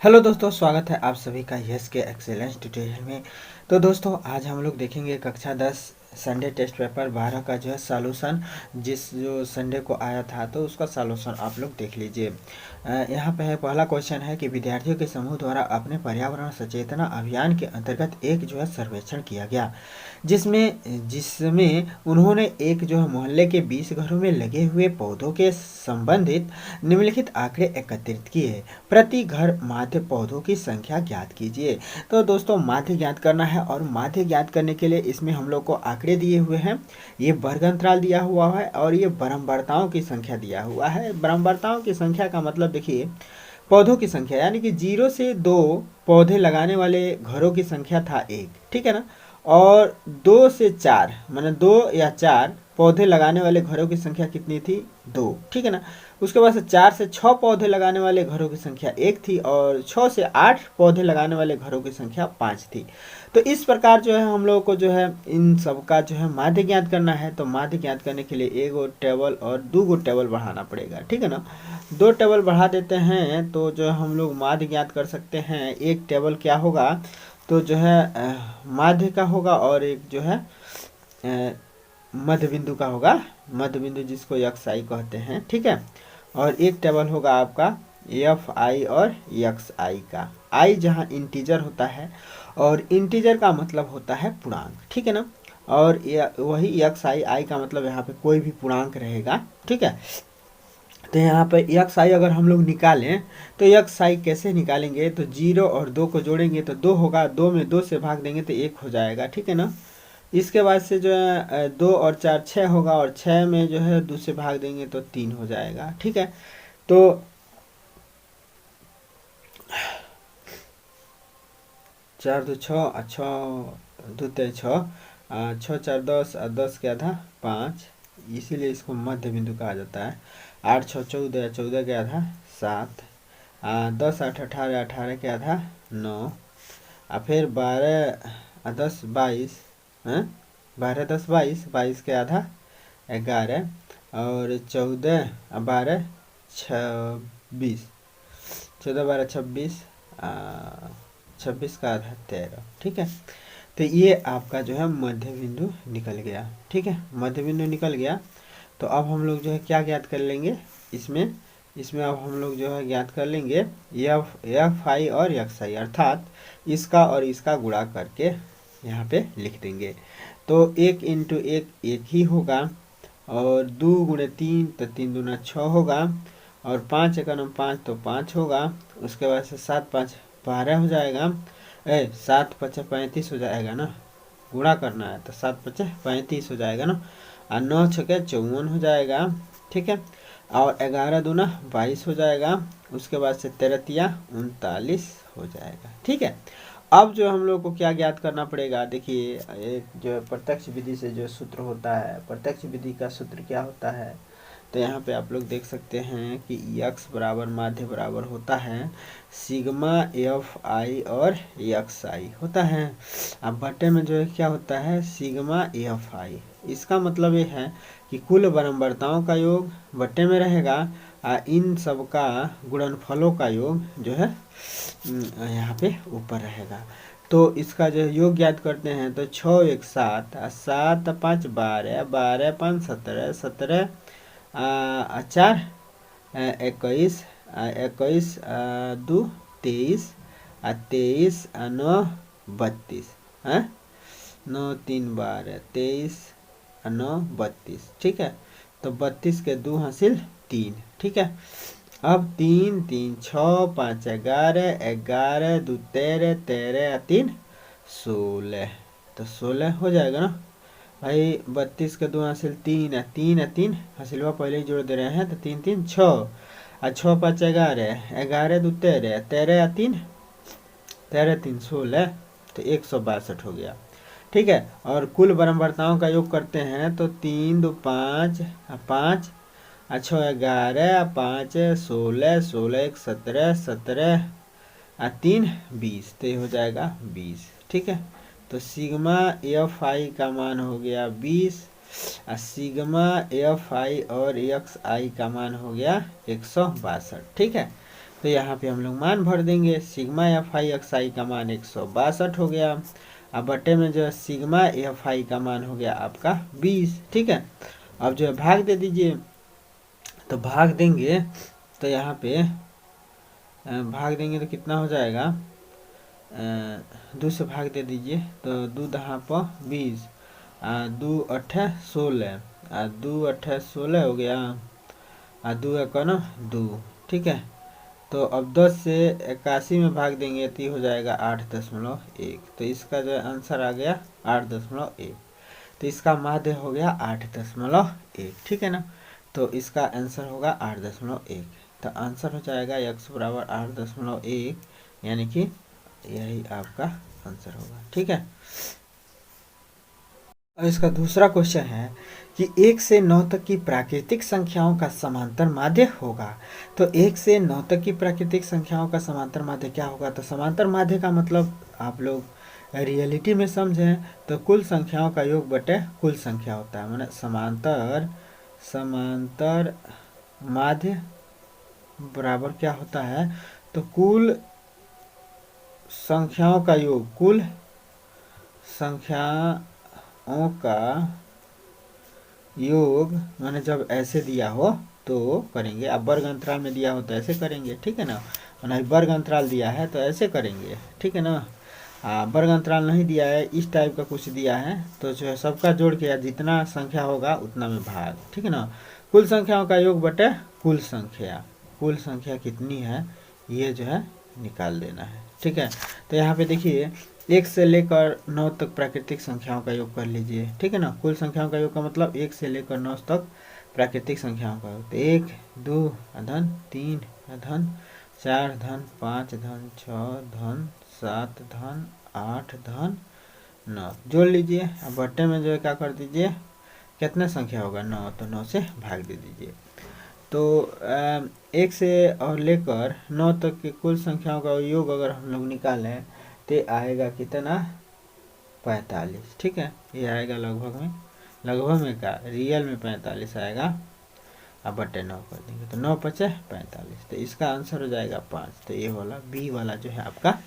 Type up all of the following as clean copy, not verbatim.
Hello दोस्तों, स्वागत है आप सभी का यस के एक्सेलेंस ट्यूटोरियल में। तो दोस्तों आज हम लोग देखेंगे कक्षा 10 संडे टेस्ट पेपर 12 का जो है सॉल्यूशन। जो संडे को आया था तो उसका सॉल्यूशन आप लोग देख लीजिए। यहाँ पे है पहला क्वेश्चन है कि विद्यार्थियों के समूह द्वारा अपने पर्यावरण सचेतना अभियान के अंतर्गत एक जो है सर्वेक्षण किया गया, जिसमें जिसमें उन्होंने एक जो है मोहल्ले के 20 घरों में लगे हुए पौधों के संबंधित निम्नलिखित आंकड़े एकत्रित किए। प्रति घर माध्य पौधों की संख्या ज्ञात कीजिए। तो दोस्तों माध्य ज्ञात करना है और माध्य ज्ञात करने के लिए इसमें हम लोग को आंकड़े दिए हुए हैं, ये वर्ग अंतराल दिया हुआ है और ये ब्रह्मवर्ताओं की संख्या दिया हुआ है। ब्रह्मवर्ताओं की संख्या का मतलब देखिए, पौधों की संख्या यानी कि 0 से 2 पौधे लगाने वाले घरों की संख्या था 1, ठीक है ना। और 2 से 4 माने 2 या 4 पौधे लगाने वाले घरों की संख्या कितनी थी? 2, ठीक है ना। उसके बाद से 4 से 6 पौधे लगाने वाले घरों की संख्या 1 थी और 6 से 8 पौधे लगाने वाले घरों की संख्या 5 थी। तो इस प्रकार जो है हम लोगों को जो है इन सब का जो है माध्य ज्ञात करना है। तो माध्य ज्ञात करने के लिए एक गो टेबल और 2 गो टेबल बढ़ाना पड़ेगा, ठीक है ना। 2 टेबल बढ़ा देते हैं तो जो हम लोग माध्य ज्ञात कर सकते हैं। एक टेबल क्या होगा तो जो है माध्य का होगा और एक जो है मध्य बिंदु का होगा, मध्य बिंदु जिसको एक्स आई कहते हैं, ठीक है। और एक टेबल होगा आपका एफ आई और एक्स आई का। आई जहाँ इंटीजर होता है और इंटीजर का मतलब होता है पूर्णांक, ठीक है ना। और वही एक्स आई, आई का मतलब यहाँ पे कोई भी पूर्णांक रहेगा, ठीक है। तो यहाँ पे एक्स आई अगर हम लोग निकालें तो एक्स आई कैसे निकालेंगे? तो 0 और 2 को जोड़ेंगे तो 2 होगा, 2 में 2 से भाग देंगे तो 1 हो जाएगा, ठीक है ना। इसके बाद से जो है 2 और 4 6 होगा और 6 में जो है 2 से भाग देंगे तो 3 हो जाएगा, ठीक है। तो 4 2 6 और 6 2 3 6, 6 4 10 और 10 के आधा 5, इसीलिए इसको मध्य बिंदु कहा जाता है। 8 6 14, 14 के आधा 7, 10 8 18, 18 के आधा 9, और फिर 12 10 22, 12 10 22, 22 के आधा 11, और 14 12 26, 14 12 26, 26 का आधा 13, ठीक है। तो ये आपका जो है मध्य बिंदु निकल गया, ठीक है। मध्य बिंदु निकल गया तो अब हम लोग जो है क्या ज्ञात कर लेंगे इसमें? इसमें अब हम लोग जो है ज्ञात कर लेंगे एफ आई और एक्स आई, अर्थात इसका और इसका गुणा करके यहाँ पे लिख देंगे। तो 1 इंटू 1 1 ही होगा और 2 गुणे 3 तो 3 दूना 6 होगा और 5 एकम 5 तो 5 होगा। उसके बाद से 7 5 12 हो जाएगा, 7 5 35 हो जाएगा ना, गुणा करना है तो 7 5 35 हो जाएगा ना, और 9 6 54 हो जाएगा, ठीक है। और 11 दूना 22 हो जाएगा। उसके बाद से 13 तिया 39 हो जाएगा, ठीक है। अब जो हम लोग को क्या ज्ञात करना पड़ेगा? देखिए, एक जो प्रत्यक्ष विधि से जो सूत्र होता है, प्रत्यक्ष विधि का सूत्र क्या होता है? तो यहाँ पे आप लोग देख सकते हैं कि x बराबर माध्य बराबर होता है सिग्मा एफ आई और एक्स आई होता है। अब बटे में जो है क्या होता है? Sigma F I. इसका मतलब ये है कि कुल बराबरताओं का योग बटे में रहेगा, इन सब का गुणनफलों का योग जो है यहाँ पे ऊपर रहेगा। तो इसका जो योग ज्ञात करते हैं तो 6 1 7, 7 5 12, 12 5 17, 17 4 21, 21 2 23, 23 9 32, 9 3 12 23 9 32, ठीक है। तो 32 के 2 हासिल 3, ठीक है। अब 3 3 6 5 11, 11 2 13, 13 3 16, तो 16 हो जाएगा ना भाई। 32 के 2 हासिल 3 है, 3 है 3 हासिलवा पहले ही जोड़ दे रहे हैं तो 3 3 6, और 6 5 11, 11 2 13, 13 3 13 3 16, तो 162 हो गया, ठीक है। और कुल बराबरताओं का योग करते हैं तो 3 2 5, 5 6 11, 5 16, 16 1 17, 17 3 20, तो ये हो जाएगा 20, ठीक है। तो सिग्मा एफ आई का मान हो गया 20, और सिग्मा एफ आई और एक्स आई का मान हो गया 162, ठीक है। तो यहाँ पे हम लोग मान भर देंगे। सिग्मा एफ आई एक्स आई का मान 162 हो गया। अब बट्टे में जो है सिग्मा एफ आई का मान हो गया आपका 20। ठीक है, अब जो है भाग दे दीजिए। तो भाग देंगे तो यहाँ पे भाग देंगे तो कितना हो जाएगा, 2 से भाग दे दीजिए तो 2 दहा प 20, 2 अठे 16, 2 अठे 16 हो गया, 2 एक 2। ठीक है, तो अब 10 से 81 में भाग देंगे तो ये हो जाएगा 8.1। तो इसका जो आंसर आ गया 8.1। तो इसका माध्य हो गया 8.1। ठीक है ना, तो इसका आंसर होगा 8.1। तो आंसर हो जाएगा x बराबर 8.1, यानी कि यही आपका आंसर होगा। ठीक है, अब इसका दूसरा क्वेश्चन है कि 1 से 9 तक की प्राकृतिक संख्याओं का समांतर माध्य होगा। तो 1 से 9 तक की प्राकृतिक संख्याओं का समांतर माध्य क्या होगा? तो समांतर माध्य का मतलब आप लोग रियलिटी में समझें तो कुल संख्याओं का योग बटे कुल संख्या होता है। माने समांतर माध्य बराबर क्या होता है? तो कुल संख्याओं का योग, कुल संख्याओं का योग। माने जब ऐसे दिया हो तो करेंगे, अब वर्ग अंतराल में दिया हो तो ऐसे करेंगे। ठीक है ना, और वर्ग अंतराल दिया है तो ऐसे करेंगे। ठीक है ना, वर्ग अंतराल नहीं दिया है, इस टाइप का कुछ दिया है तो जो है सबका जोड़ के जितना संख्या होगा उतना में भाग। ठीक है ना, कुल संख्याओं का योग बटे कुल संख्या, कुल संख्या कितनी है ये जो है निकाल देना है। ठीक है, तो यहाँ पे देखिए 1 से लेकर 9 तक प्राकृतिक संख्याओं का योग कर लीजिए। ठीक है ना, कुल संख्याओं का योग का मतलब 1 से लेकर 9 तक प्राकृतिक संख्याओं का योग। तो 1 2 धन 3 धन 4 धन 5 धन 6 धन 7 धन 8 धन 9 जोड़ लीजिए। अब बट्टे में जो है क्या कर दीजिए, कितना संख्या होगा 9, तो 9 से भाग दे दीजिए। तो 1 से और लेकर 9 तक की कुल संख्याओं का योग अगर हम लोग निकालें तो आएगा कितना, 45। ठीक है, ये आएगा लगभग में का रियल में 45 आएगा। अब बटे 9 कर देंगे तो 9 पचे 45, तो इसका आंसर हो जाएगा 5। तो ये वाला बी वाला जो है आपका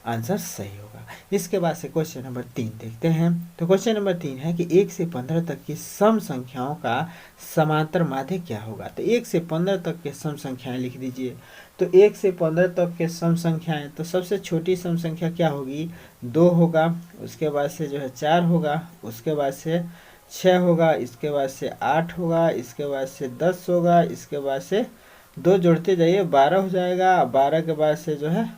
आंसर सही होगा। इसके बाद से क्वेश्चन नंबर 3 देखते हैं। तो क्वेश्चन नंबर 3 है कि 1 से 15 तक की सम संख्याओं का समांतर माध्य क्या होगा? तो 1 से 15 तक के सम संख्याएं लिख दीजिए। तो 1 से 15 तक के सम संख्याएं, तो सबसे छोटी सम संख्या क्या होगी, 2 होगा, उसके बाद से जो है 4 होगा, उसके बाद से 6 होगा, इसके बाद से 8 होगा, इसके बाद से 10 होगा, इसके बाद से 2 जोड़ते जाइए 12 हो जाएगा, 12 के बाद से जो है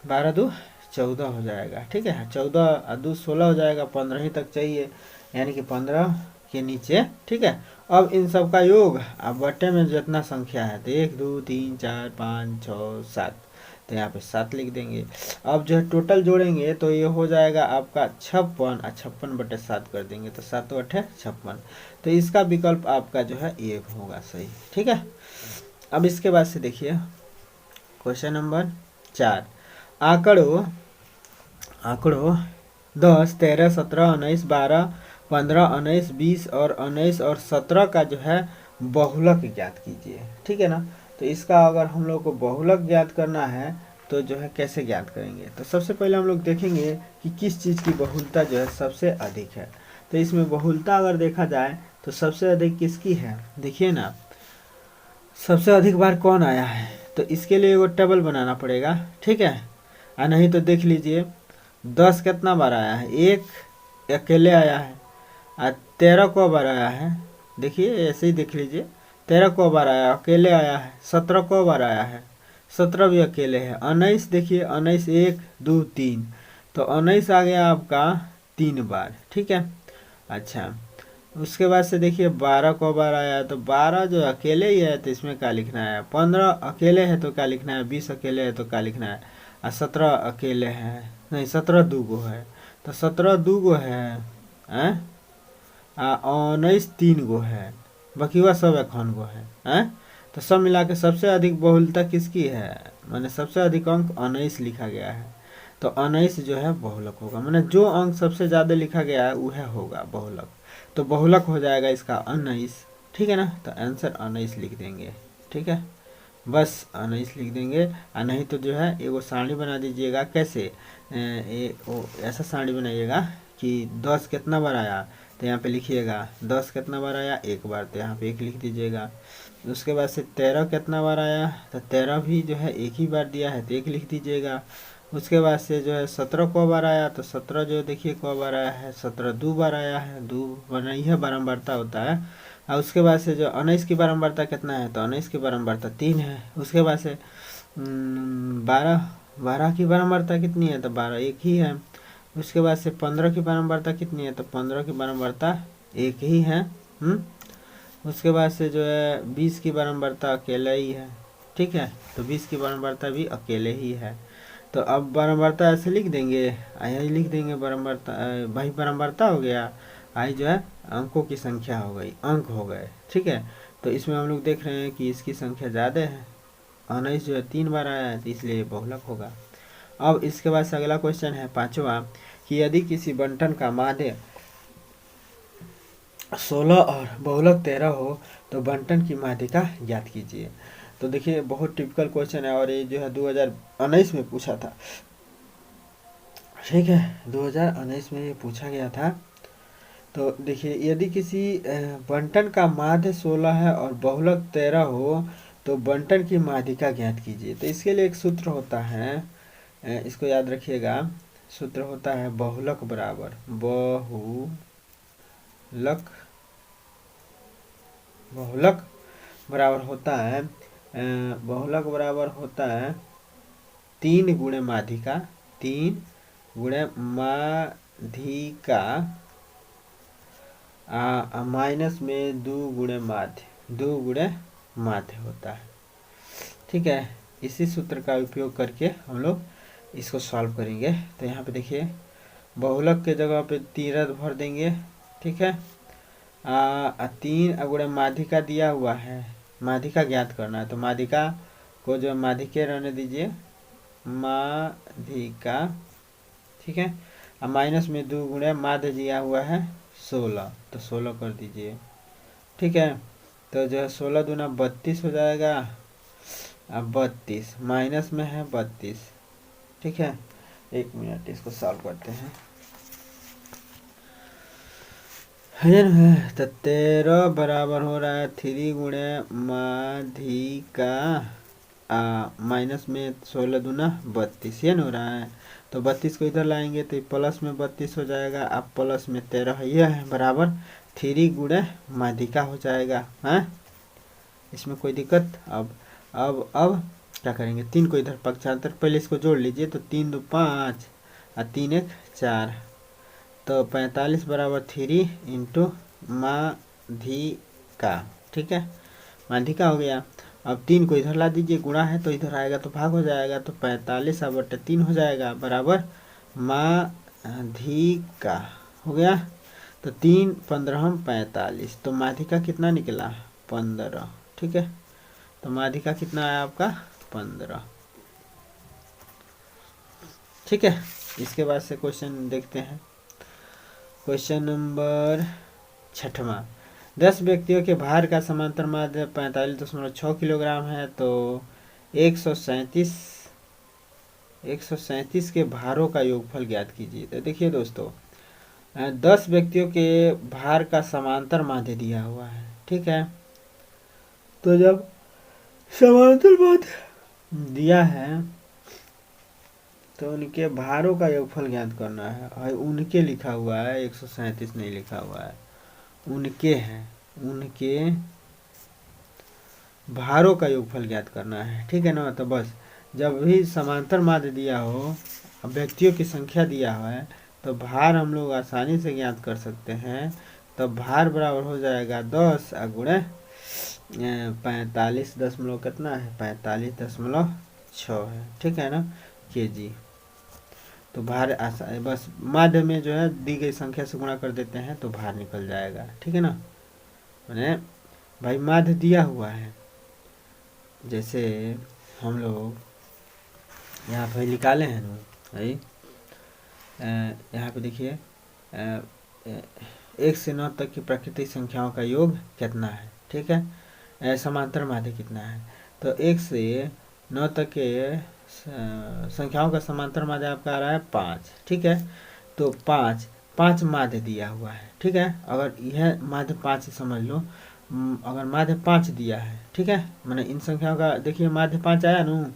12 2 14 हो जाएगा। ठीक है, 14 2 16 हो जाएगा, 15 ही तक चाहिए, यानी कि 15 के नीचे। ठीक है, अब इन सब का योग अब बट्टे में जितना संख्या है तो 1 2 3 4 5 6 7, तो यहाँ पे 7 लिख देंगे। अब जो है टोटल जोड़ेंगे तो ये हो जाएगा आपका 56, 56 बटे 7 कर देंगे तो 7 8 56। तो इसका विकल्प आपका जो है ये होगा सही। ठीक है, अब इसके बाद से देखिए क्वेश्चन नंबर 4, आंकड़ों 10 13 17 19 12 15 19 20 और 19 और 17 का जो है बहुलक ज्ञात कीजिए। ठीक है ना, तो इसका अगर हम लोग को बहुलक ज्ञात करना है तो जो है कैसे ज्ञात करेंगे? तो सबसे पहले हम लोग देखेंगे कि किस चीज़ की बहुलता जो है सबसे अधिक है। तो इसमें बहुलता अगर देखा जाए तो सबसे अधिक किसकी है, देखिए ना सबसे अधिक बार कौन आया है, तो इसके लिए वो टेबल बनाना पड़ेगा। ठीक है, नहीं तो देख लीजिए 10 कितना बार आया है, एक अकेले आया है, 13 को बार आया है, देखिए ऐसे ही देख लीजिए 13 को बार आया अकेले आया है, 17 को बार आया है, 17 भी अकेले है, 19 देखिए 19 1 2 3, तो 19 आ गया आपका 3 बार। ठीक है, अच्छा उसके बाद से देखिए 12 को बार आया है, तो 12 जो अकेले ही है तो इसमें क्या लिखना है, 15 अकेले है तो क्या लिखना है, 20 अकेले है तो क्या लिखना है, 17 अकेले है, नहीं 17 दूगो है तो 17 दूगो है, 19 3 गो है, बकीवा सब 1 गो है। तो सब मिला के सबसे अधिक बहुलता किसकी है, माने सबसे अधिक अंक 19 लिखा गया है, तो 19 जो है बहुलक होगा। माने जो अंक सबसे ज़्यादा लिखा गया है वह होगा बहुलक, तो बहुलक हो जाएगा इसका 19। ठीक है ना, तो आंसर 19 लिख देंगे। ठीक है, बस 19 लिख देंगे। नहीं तो जो है एगो सारणी बना दीजिएगा। कैसे? ऐसा सारणी बनाइएगा कि 10 कितना बार आया तो यहाँ पे लिखिएगा 10 कितना बार आया, एक बार, तो यहाँ पे 1 लिख दीजिएगा। उसके बाद से 13 कितना बार आया तो 13 भी जो है एक ही बार दिया है तो 1 लिख दीजिएगा। उसके बाद से जो है 17 को बार आया तो 17 जो देखिए को बार आया है, 17 दो बार आया है, दो बना यह बारंबारता होता है। और उसके बाद से जो 19 की बारंबारता कितना है तो 19 की बारंबारता 3 है। उसके बाद से 12 की बारंबारता कितनी है तो 12 एक ही है। उसके बाद से 15 की बारंबारता कितनी है तो 15 की बारंबारता एक ही है। उसके बाद से जो है 20 की बारंबारता अकेला ही है। ठीक है, तो 20 की बारंबारता भी अकेले ही है। तो अब बारंबारता ऐसे लिख देंगे, यही लिख देंगे बारंबारता, भाई बारंबारता हो गया, आई जो है अंकों की संख्या हो गई, अंक हो गए। ठीक है, तो इसमें हम लोग देख रहे हैं कि इसकी संख्या ज़्यादा है, 19 जो है 3 बार आया है तो इसलिए बहुलक होगा। अब इसके बाद से अगला क्वेश्चन है 5वां कि यदि किसी बंटन का माध्य 16 और बहुलक 13 हो तो बंटन की माध्यिका ज्ञात कीजिए। तो देखिए बहुत टिपिकल क्वेश्चन है और ये जो है 2019 में पूछा था। ठीक है, 2019 में ये पूछा गया था। तो देखिए यदि किसी बंटन का माध्य 16 है और बहुलक 13 हो तो बंटन की माध्यिका ज्ञात कीजिए। तो इसके लिए एक सूत्र होता है, इसको याद रखिएगा। सूत्र होता है बहुलक बराबर बहुलक बराबर होता है बहुलक बराबर होता है 3 गुणे माध्यिका, 3 गुणे माध्यिका माइनस में 2 गुणे माध्य, 2 गुणे माध्य होता है। ठीक है, इसी सूत्र का उपयोग करके हम लोग इसको सॉल्व करेंगे। तो यहाँ पे देखिए बहुलक के जगह पे 3 रद्द भर देंगे। ठीक है, 3 गुणे माध्यिका दिया हुआ है, माध्यिका ज्ञात करना है तो माध्यिका को जो माध्यिके रहने दीजिए, माध्यिका। ठीक है, अब माइनस में 2 गुणे माध्य दिया हुआ है 16 तो 16 कर दीजिए। ठीक है, तो जो है 16 दूना 32 हो जाएगा। अब 32 माइनस में है 32। ठीक है, 1 मिनट इसको सॉल्व करते हैं। तो 13 बराबर हो रहा है 3 गुणे माध्यिका माइनस में 16 दूना 32, ये हो रहा है। तो 32 को इधर लाएंगे तो प्लस में 32 हो जाएगा। अब प्लस में 13 ये है बराबर 3 गुणे माध्यिका हो जाएगा। हैं, इसमें कोई दिक्कत? अब क्या करेंगे, 3 को इधर पक्षांतर, पहले इसको जोड़ लीजिए तो 3 2 5 और 3 1 4, तो 45 बराबर 3 इंटू माध्यिका। ठीक है, माध्यिका हो गया। अब 3 को इधर ला दीजिए, गुणा है तो इधर आएगा तो भाग हो जाएगा, तो 45 बटे 3 हो जाएगा बराबर माध्यिका हो गया। तो 3 15 45, तो माध्यिका कितना निकला 15। ठीक है, तो माध्यिका कितना आया आपका 15। ठीक है, इसके बाद से क्वेश्चन देखते हैं। क्वेश्चन नंबर 6वां, 10 व्यक्तियों के भार का समांतर माध्य 45.6 किलोग्राम है तो 137 के भारों का योगफल ज्ञात कीजिए। तो देखिए दोस्तों 10 व्यक्तियों के भार का समांतर माध्य दिया हुआ है। ठीक है, तो जब समांतर माध्य दिया है तो उनके भारों का योगफल ज्ञात करना है। और उनके लिखा हुआ है, 137 नहीं लिखा हुआ है, उनके हैं, उनके भारों का योगफल ज्ञात करना है। ठीक है ना, तो बस जब भी समांतर माध्य दिया हो, व्यक्तियों की संख्या दिया हुआ है, तो भार हम लोग आसानी से ज्ञात कर सकते हैं। तो भार बराबर हो जाएगा 10 गुणे 45 दशमलव कितना है 45.6 है। ठीक है ना, केजी। तो भार बस माध्य में जो है दी गई संख्या से गुणा कर देते हैं तो भार निकल जाएगा। ठीक है ना, मैंने भाई माध्य दिया हुआ है, जैसे हम लोग यहाँ पे निकाले हैं ना भाई, यहाँ पे देखिए 1 से 9 तक की प्राकृतिक संख्याओं का योग कितना है। ठीक है, समांतर माध्य कितना है, तो 1 से 9 तक के संख्याओं का समांतर माध्य आपका आ रहा है 5। ठीक है, तो 5 माध्य दिया हुआ है। ठीक है, अगर यह माध्य 5 समझ लो, अगर माध्य 5 दिया है, ठीक है, मैंने इन संख्याओं का देखिए माध्य 5 आया ना,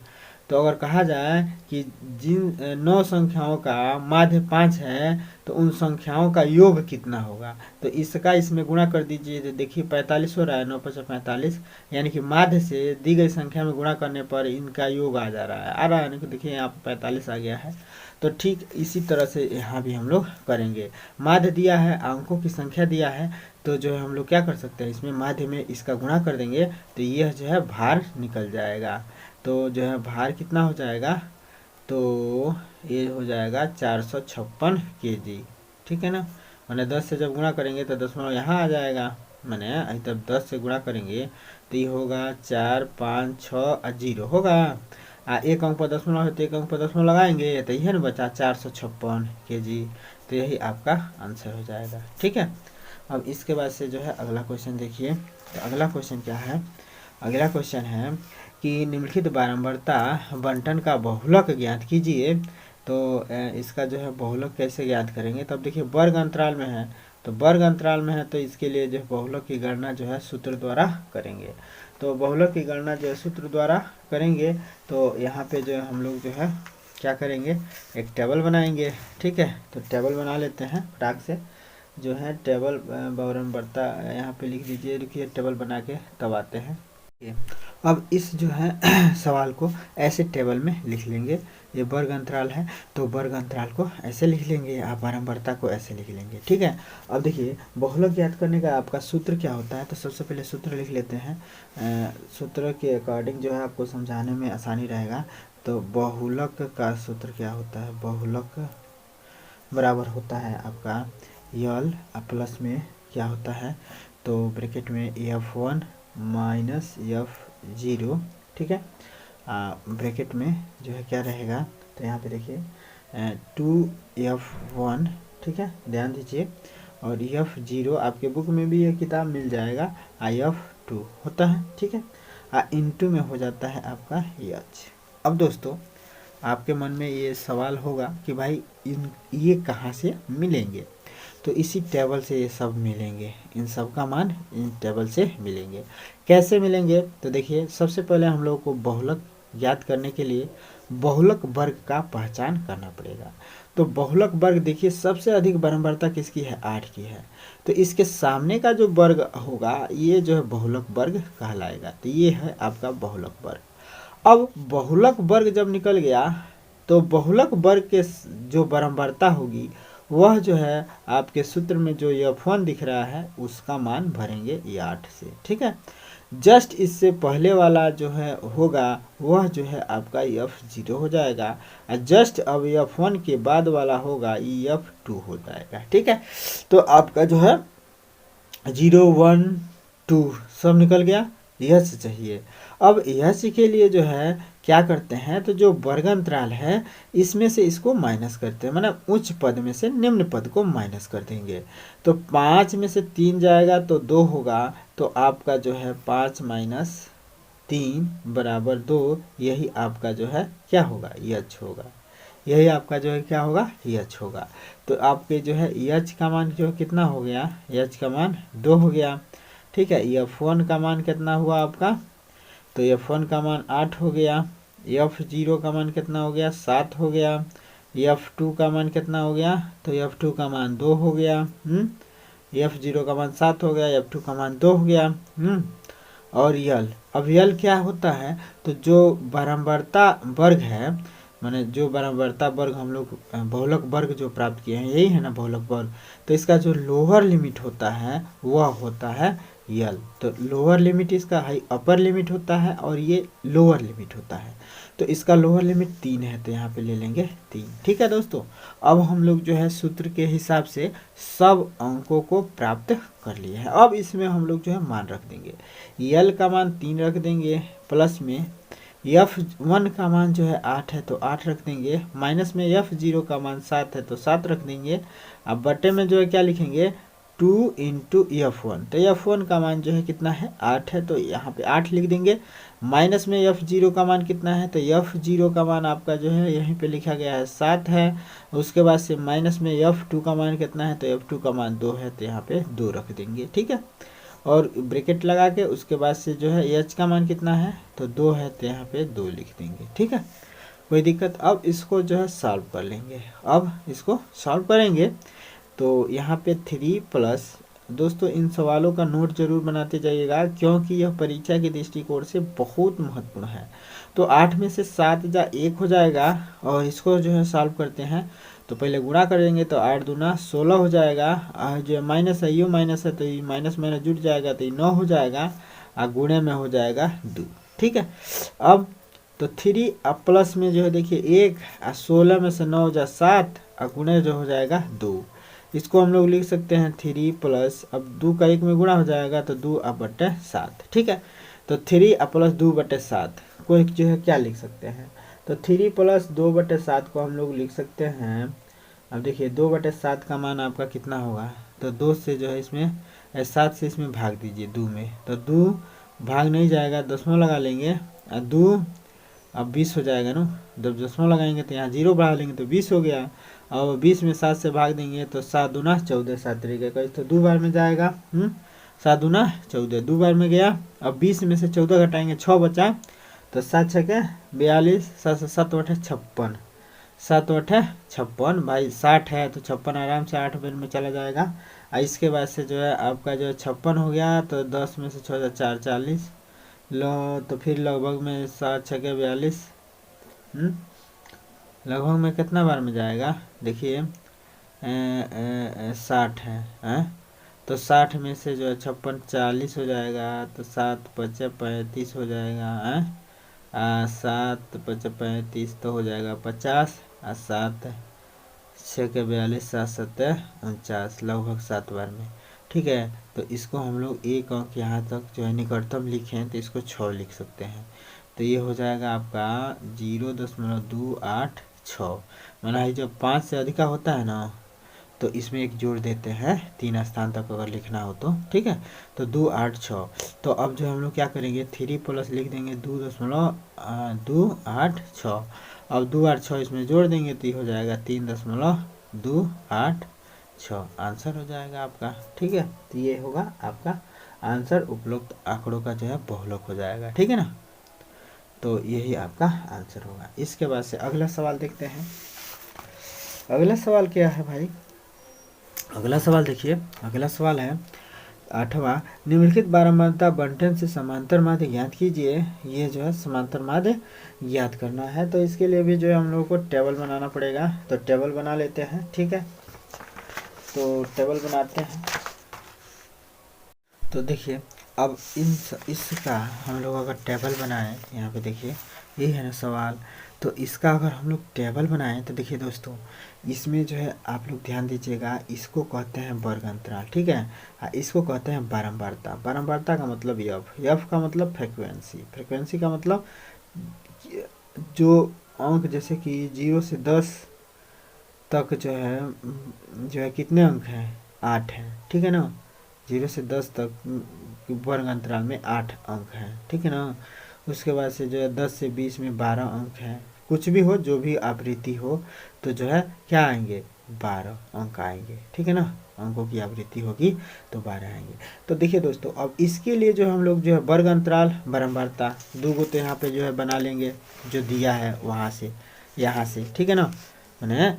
तो अगर कहा जाए कि जिन 9 संख्याओं का माध्य 5 है तो उन संख्याओं का योग कितना होगा, तो इसका इसमें गुणा कर दीजिए। तो देखिए 45 हो रहा है, 9 5 45, यानी कि माध्य से दी गई संख्या में गुणा करने पर इनका योग आ जा रहा है, यानी कि देखिए यहाँ पर 45 आ गया है। तो ठीक इसी तरह से यहाँ भी हम लोग करेंगे। माध्य दिया है, अंकों की संख्या दिया है, तो जो है हम लोग क्या कर सकते हैं, इसमें माध्य में इसका गुणा कर देंगे तो यह जो है भार निकल जाएगा। तो जो है भार कितना हो जाएगा, तो ये हो जाएगा 456 kg। ठीक है ना, मैंने 10 से जब गुणा करेंगे तो दशमलव यहाँ आ जाएगा, मैंने तब 10 से गुणा करेंगे तो ये होगा 4 5 6 0 होगा। एक अंक पर दशमलव है तो एक अंक पर दशमलव लगाएंगे तो यही ना बचा 456 kg। तो यही आपका आंसर हो जाएगा। ठीक है, अब इसके बाद से जो है अगला क्वेश्चन देखिए। तो अगला क्वेश्चन क्या है, अगला क्वेश्चन है कि निम्नलिखित बारंबारता बंटन का बहुलक ज्ञात कीजिए। तो इसका जो है बहुलक कैसे ज्ञात करेंगे, तब देखिए वर्ग अंतराल में है, तो वर्ग अंतराल में है तो इसके लिए जो बहुलक की गणना जो है सूत्र द्वारा करेंगे। तो बहुलक की गणना जो है सूत्र द्वारा करेंगे। तो यहाँ पे जो है हम लोग जो है क्या करेंगे, एक टेबल बनाएंगे। ठीक है, तो टेबल बना लेते हैं फटाक से, जो है टेबल बारंबारता यहाँ पे लिख दीजिए। देखिए टेबल बना के तब आते हैं। अब इस जो है सवाल को ऐसे टेबल में लिख लेंगे। ये वर्ग अंतराल है तो वर्ग अंतराल को ऐसे लिख लेंगे, आप बारंबारता को ऐसे लिख लेंगे। ठीक है, अब देखिए बहुलक ज्ञात करने का आपका सूत्र क्या होता है, तो सबसे पहले सूत्र लिख लेते हैं। सूत्र के अकॉर्डिंग जो है आपको समझाने में आसानी रहेगा। तो बहुलक का सूत्र क्या होता है, बहुलक बराबर होता है आपका यल प्लस में क्या होता है, तो ब्रैकेट में F1 माइनस F0। ठीक है, ब्रैकेट में जो है क्या रहेगा, तो यहाँ पे देखिए 2F1। ठीक है, ध्यान दीजिए, और F0 आपके बुक में भी ये किताब मिल जाएगा, F2 होता है। ठीक है, इंटू में हो जाता है आपका H। अब दोस्तों आपके मन में ये सवाल होगा कि भाई ये कहाँ से मिलेंगे, तो इसी टेबल से ये सब मिलेंगे, इन सब का मान इन टेबल से मिलेंगे। कैसे मिलेंगे, तो देखिए सबसे पहले हम लोग को बहुलक ज्ञात करने के लिए बहुलक वर्ग का पहचान करना पड़ेगा। तो बहुलक वर्ग देखिए सबसे अधिक बारंबारता किसकी है, 8 की है, तो इसके सामने का जो वर्ग होगा ये जो है बहुलक वर्ग कहलाएगा। तो ये है आपका बहुलक वर्ग। अब बहुलक वर्ग जब निकल गया तो बहुलक वर्ग के जो बारंबारता होगी वह जो है आपके सूत्र में जो F1 दिख रहा है उसका मान भरेंगे ये 8 से। ठीक है, जस्ट इससे पहले वाला जो है होगा वह जो है आपका F0 हो जाएगा, और जस्ट अब F1 के बाद वाला होगा ये F2 हो जाएगा। ठीक है, तो आपका जो है 0 1 2 सब निकल गया, यह से चाहिए। अब यह के लिए जो है क्या करते हैं, तो जो वर्ग अंतराल है इसमें से इसको माइनस करते हैं, मतलब उच्च पद में से निम्न पद को माइनस कर देंगे। तो 5 में से 3 जाएगा तो 2 होगा, तो आपका जो है 5 माइनस 3 बराबर 2, यही आपका जो है क्या होगा, यच होगा। यही आपका जो है क्या होगा, यच होगा। तो आपके जो है यच का मान जो कितना हो गया, यच का मान 2 हो गया। ठीक है, F1 का मान कितना हुआ आपका, तो F1 का मान 8 हो गया। F0 का मान कितना हो गया, 7 हो गया। F2 का मान कितना हो गया, तो F2 का मान 2 हो गया। F0 का मान 7 हो गया, F2 का मान 2 हो गया। और यल, अब यल क्या होता है, तो जो बारंबारता वर्ग है, माने जो बारंबारता वर्ग हम लोग बहुलक वर्ग जो प्राप्त किए हैं यही है ना बहुलक वर्ग, तो इसका जो लोअर लिमिट होता है वह होता है यल। तो लोअर लिमिट इसका हाई अपर लिमिट होता है और ये लोअर लिमिट होता है, तो इसका लोअर लिमिट 3 है, तो यहाँ पे ले लेंगे 3। ठीक है दोस्तों, अब हम लोग जो है सूत्र के हिसाब से सब अंकों को प्राप्त कर लिए हैं। अब इसमें हम लोग जो है मान रख देंगे, यल का मान 3 रख देंगे, प्लस में F1 का मान जो है 8 है तो 8 रख देंगे, माइनस में F0 का मान 7 है तो 7 रख देंगे। अब बटे में जो है क्या लिखेंगे, 2 इंटू F1। तो F1 का मान जो है कितना है 8 है, तो यहाँ पे 8 लिख देंगे। माइनस में F0 का मान कितना है, तो F0 का मान आपका जो है यहीं पे लिखा गया है 7 है। उसके बाद से माइनस में F2 का मान कितना है, तो F2 का मान 2 है, तो यहाँ पे 2 रख देंगे, ठीक है। और ब्रैकेट लगा के उसके बाद से जो है H का मान कितना है, तो 2 है, तो यहाँ पे 2 लिख देंगे, ठीक है, कोई दिक्कत। अब इसको जो है सॉल्व कर लेंगे। अब इसको सॉल्व करेंगे तो यहाँ पे 3 प्लस, दोस्तों इन सवालों का नोट जरूर बनाते जाइएगा क्योंकि यह परीक्षा के दृष्टिकोण से बहुत महत्वपूर्ण है। तो 8 में से 7 जा 1 हो जाएगा और इसको जो है सॉल्व करते हैं तो पहले गुणा करेंगे तो 8 दूना 16 हो जाएगा। जो माइनस है, यू माइनस है तो ये माइनस माइनस जुड़ जाएगा तो ये 9 हो जाएगा और गुणे में हो जाएगा 2, ठीक है। अब तो 3 अब प्लस में जो है देखिए 1 और 16 में से 9 जा 7 और गुणे जो हो जाएगा 2। इसको हम लोग लिख सकते हैं 3 प्लस, अब 2 का 1 में गुणा हो जाएगा तो 2 अब बटे 7, ठीक है। तो 3 प्लस 2 बटे 7 को जो है क्या लिख सकते हैं, तो 3 प्लस 2 बटे 7 को हम लोग लिख सकते हैं। अब देखिए 2 बटे 7 का मान आपका कितना होगा, तो 2 से जो है इसमें 7 से इसमें भाग दीजिए 2 में, तो 2 भाग नहीं जाएगा, दशमलव लगा लेंगे और 2 अब 20 हो जाएगा ना। जब दशमलव लगाएंगे तो यहाँ 0 बढ़ा लेंगे तो 20 हो गया। और 20 में 7 से भाग देंगे तो 7 दूना 14, 7 तरीके का तो 2 बार में जाएगा। 7 दूना 14 2 बार में गया। अब 20 में से 14 घटाएंगे 6 बचा, तो 7 छके 42, 7 7 8 56, 7 8 56 भाई 60 है तो 56 आराम से 8 बार में चला जाएगा। और इसके बाद से जो है आपका जो 56 हो गया तो 10 में से 6 4 40 लो, तो फिर लगभग में 7 छके 42, लगभग में कितना बार में जाएगा देखिए 60 है, तो 60 में से जो है 56 40 हो जाएगा, तो 7 5 35 हो जाएगा, 7 5 35 तो हो जाएगा 50 और 7 6 के 42, 7 7 49, लगभग 7 बार में, ठीक है। तो इसको हम लोग एक अंक यहाँ तक जो है निकटतम लिखें तो इसको 6 लिख सकते हैं, तो ये हो जाएगा आपका 0.286। माना ही जब 5 से अधिक होता है ना तो इसमें एक जोड़ देते हैं 3 स्थान तक अगर लिखना हो तो, ठीक है। तो 286, तो अब जो हम लोग क्या करेंगे 3 प्लस लिख देंगे 2.286, अब 286 इसमें जोड़ देंगे तो ये हो जाएगा 3.286, आंसर हो जाएगा आपका, ठीक है। तो ये होगा आपका आंसर, उपरोक्त आंकड़ों का जो है बहुलक हो जाएगा, ठीक है ना। तो यही आपका आंसर होगा। इसके बाद से अगला सवाल देखते हैं। अगला सवाल क्या है भाई, अगला सवाल देखिए, अगला सवाल है 8वां, निम्नलिखित बारंबारता बंटन से समांतर माध्य ज्ञात कीजिए। ये जो है समांतर माध्य ज्ञात करना है, तो इसके लिए भी जो है हम लोगों को टेबल बनाना पड़ेगा, तो टेबल बना लेते हैं, ठीक है। तो टेबल बनाते हैं, तो देखिए अब इसका हम लोग अगर टेबल बनाएं, यहाँ पे देखिए ये है ना सवाल, तो इसका अगर हम लोग टेबल बनाएं तो देखिए दोस्तों इसमें जो है आप लोग ध्यान दीजिएगा, इसको कहते हैं वर्ग अंतराल, ठीक है। इसको कहते हैं बारंबारता। बारंबारता का मतलब यफ का मतलब फ्रीक्वेंसी, फ्रीक्वेंसी का मतलब जो अंक जैसे कि 0 से 10 तक जो है कितने अंक हैं 8 हैं, ठीक है ना। 0 से 10 तक वर्ग अंतराल में 8 अंक हैं, ठीक है ना। उसके बाद से जो है 10 से 20 में 12 अंक हैं, कुछ भी हो जो भी आवृत्ति हो तो जो है क्या आएंगे 12 अंक आएंगे, ठीक है ना। अंकों की आवृत्ति होगी तो 12 आएंगे। तो देखिए दोस्तों अब इसके लिए जो हम लोग जो है वर्ग अंतराल बारंबारता 2 गो तो यहाँ पे जो है बना लेंगे, जो दिया है वहाँ से यहाँ से, ठीक है ना। मैंने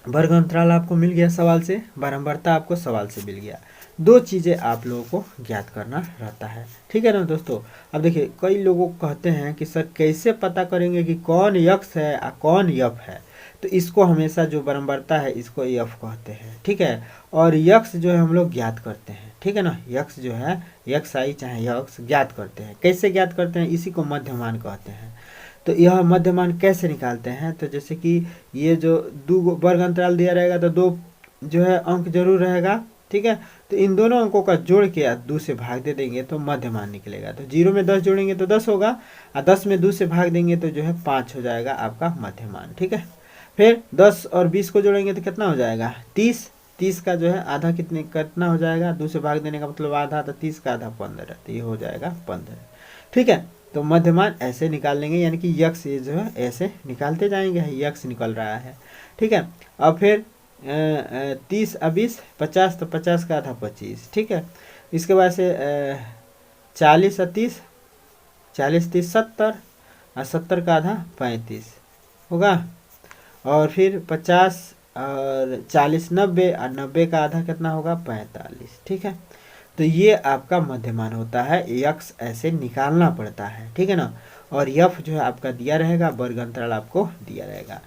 वर्ग अंतराल आपको मिल गया सवाल से, बारंबारता आपको सवाल से मिल गया। 2 चीज़ें आप लोगों को ज्ञात करना रहता है, ठीक है ना दोस्तों। अब देखिए कई लोगों कहते हैं कि सर कैसे पता करेंगे कि कौन यक्स है और कौन यफ है, तो इसको हमेशा जो बारंबारता है इसको यफ कहते हैं, ठीक है। और यक्स जो है हम लोग ज्ञात करते हैं, ठीक है ना। यक्स जो है यक्स आई चाहे यक्स ज्ञात करते हैं, कैसे ज्ञात करते हैं, इसी को मध्यमान कहते हैं। तो यह मध्यमान कैसे निकालते हैं, तो जैसे कि ये जो 2 वर्ग अंतराल दिया रहेगा तो 2 जो है अंक जरूर रहेगा, ठीक है। तो इन दोनों अंकों का जोड़ के 2 से भाग दे देंगे तो मध्यमान निकलेगा। तो 0 में 10 जोड़ेंगे तो 10 होगा और 10 में 2 से भाग देंगे तो जो है 5 हो जाएगा आपका मध्यमान, ठीक है। फिर 10 और 20 को जोड़ेंगे तो कितना हो जाएगा 30, 30 का जो है आधा कितना हो जाएगा, 2 से भाग देने का मतलब आधा, तो 30 का आधा 15, तो ये हो जाएगा 15। ठीक है, तो मध्यमान ऐसे निकाल लेंगे, यानी कि यक्स ये जो है ऐसे निकालते जाएंगे, यक्स निकल रहा है। ठीक है, अब फिर 30 और 20 50, तो 50 का आधा 25। ठीक है, इसके बाद से 40 और 30, 40 30 70, और 70 का आधा 35 होगा। और फिर 50 और 40 90, और 90 का आधा कितना होगा 45। ठीक है, तो ये आपका मध्यमान होता है, यक्स ऐसे निकालना पड़ता है। ठीक है ना, और यफ जो है आपका दिया रहेगा, वर्ग अंतराल आपको दिया रहेगा।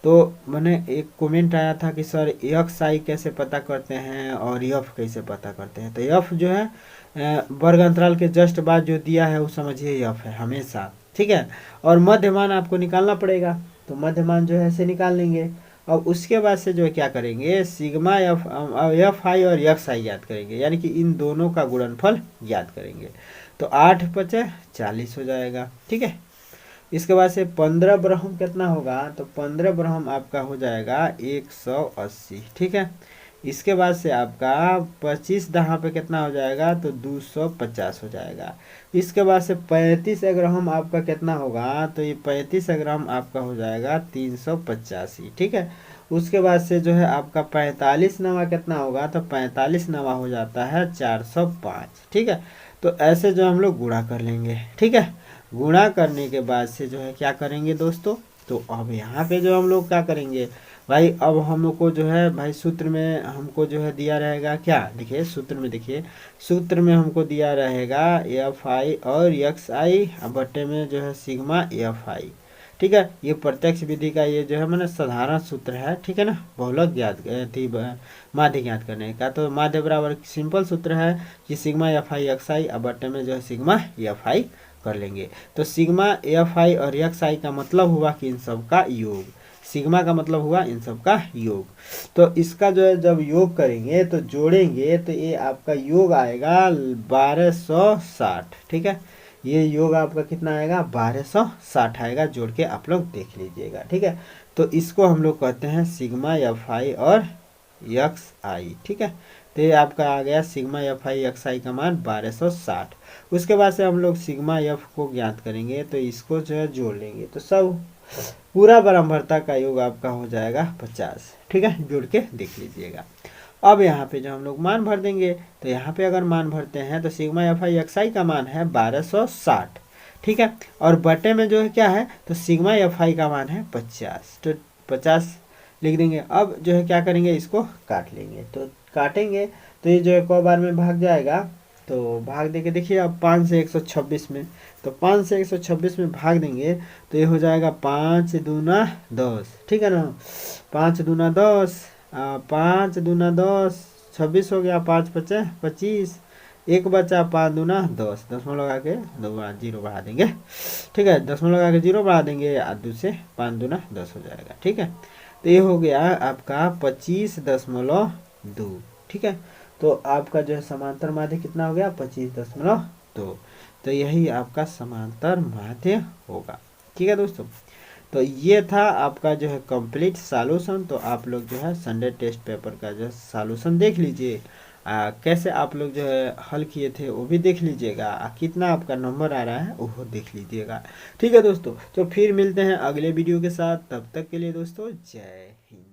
तो मैंने एक कमेंट आया था कि सर यक्स आई कैसे पता करते हैं और यफ कैसे पता करते हैं। तो यफ जो है वर्ग अंतराल के जस्ट बाद जो दिया है वो समझिए यफ है हमेशा। ठीक है, और मध्यमान आपको निकालना पड़ेगा, तो मध्यमान जो है ऐसे निकाल लेंगे। और उसके बाद से जो है क्या करेंगे, सिग्मा एफ आई और यक्स आई याद करेंगे, यानी कि इन दोनों का गुणनफल याद करेंगे। तो 8 5 40 हो जाएगा। ठीक है, इसके बाद से 15 ब्रह्म कितना होगा, तो 15 ब्रह्म आपका हो जाएगा 180। ठीक है, इसके बाद से आपका 25 दहा पे कितना हो जाएगा, तो 250 हो जाएगा। इसके बाद से 35 अग्रहम आपका कितना होगा, तो ये 35 अग्रहम आपका हो जाएगा 385। ठीक है, उसके बाद से जो है आपका 45 नवा कितना होगा, तो 45 नवा हो जाता है 405। ठीक है, तो ऐसे जो हम लोग गुणा कर लेंगे। ठीक है, गुणा करने के बाद से जो है क्या करेंगे दोस्तों, तो अब यहाँ पे जो हम लोग क्या करेंगे भाई, अब हमको जो है भाई सूत्र में हमको जो है दिया रहेगा क्या, देखिए सूत्र में, देखिए सूत्र में हमको दिया रहेगा एफ आई और एक्स आई बट्टे में जो है सिग्मा एफ आई। ठीक है, ये प्रत्यक्ष विधि का ये जो है मैंने साधारण सूत्र है। ठीक है ना, बहुलक ज्ञात थी माध्य ज्ञात करने का, तो माध्य बराबर सिंपल सूत्र है कि सिग्मा एफ आई एक्स आई बट्टे में जो है सिग्मा एफ आई कर लेंगे। तो सिग्मा एफ आई और एक्स आई का मतलब हुआ कि इन सब का योग, सिग्मा का मतलब हुआ इन सब का योग। तो इसका जो है जब योग करेंगे तो जोड़ेंगे तो ये आपका योग आएगा 1260। ठीक है, ये योग आपका कितना आएगा 1260 आएगा, जोड़ के आप लोग देख लीजिएगा। ठीक है, तो इसको हम लोग कहते हैं सिग्मा एफ आई और एक्स आई। ठीक है, तो ये आपका आ गया सिग्मा एफ आई एक्स आई का मान 1260। उसके बाद से हम लोग सिग्मा एफ को ज्ञात करेंगे, तो इसको जो है जोड़ लेंगे, तो सब पूरा बारंबारता का योग आपका हो जाएगा 50। ठीक है, जोड़ के देख लीजिएगा। अब यहाँ पे जो हम लोग मान भर देंगे, तो यहाँ पे अगर मान भरते हैं तो सिग्मा एफ आई एक्स आई का मान है 1260। ठीक है, और बटे में जो है क्या है, तो सिग्मा एफ आई का मान है 50, तो 50 लिख देंगे। अब जो है क्या करेंगे, इसको काट लेंगे, तो काटेंगे तो ये जो है क बार में भाग जाएगा, तो भाग दे के देखिए अब 5 से 126 में, तो 5 से 126 में भाग देंगे तो ये हो जाएगा 5 दूना 10। ठीक है ना, 5 दूना 10, 5 दूना 10 26 हो गया, 5 5 25, एक बचा 5 दूना 10, दसवां लगा के जीरो बढ़ा देंगे। ठीक है, दसवां लगा के जीरो बढ़ा देंगे, और 2 से 5 दूना 10 हो जाएगा। ठीक है, तो ये हो गया आपका 25.2। ठीक है, तो आपका जो है समांतर माध्य कितना हो गया 25.2। तो यही आपका समांतर माध्य होगा। ठीक है दोस्तों, तो ये था आपका जो है कंप्लीट सॉल्यूशन। तो आप लोग जो है संडे टेस्ट पेपर का जो है सॉल्यूशन देख लीजिए, कैसे आप लोग जो है हल किए थे वो भी देख लीजिएगा, कितना आपका नंबर आ रहा है वो देख लीजिएगा। ठीक है दोस्तों, तो फिर मिलते हैं अगले वीडियो के साथ, तब तक के लिए दोस्तों जय हिंद।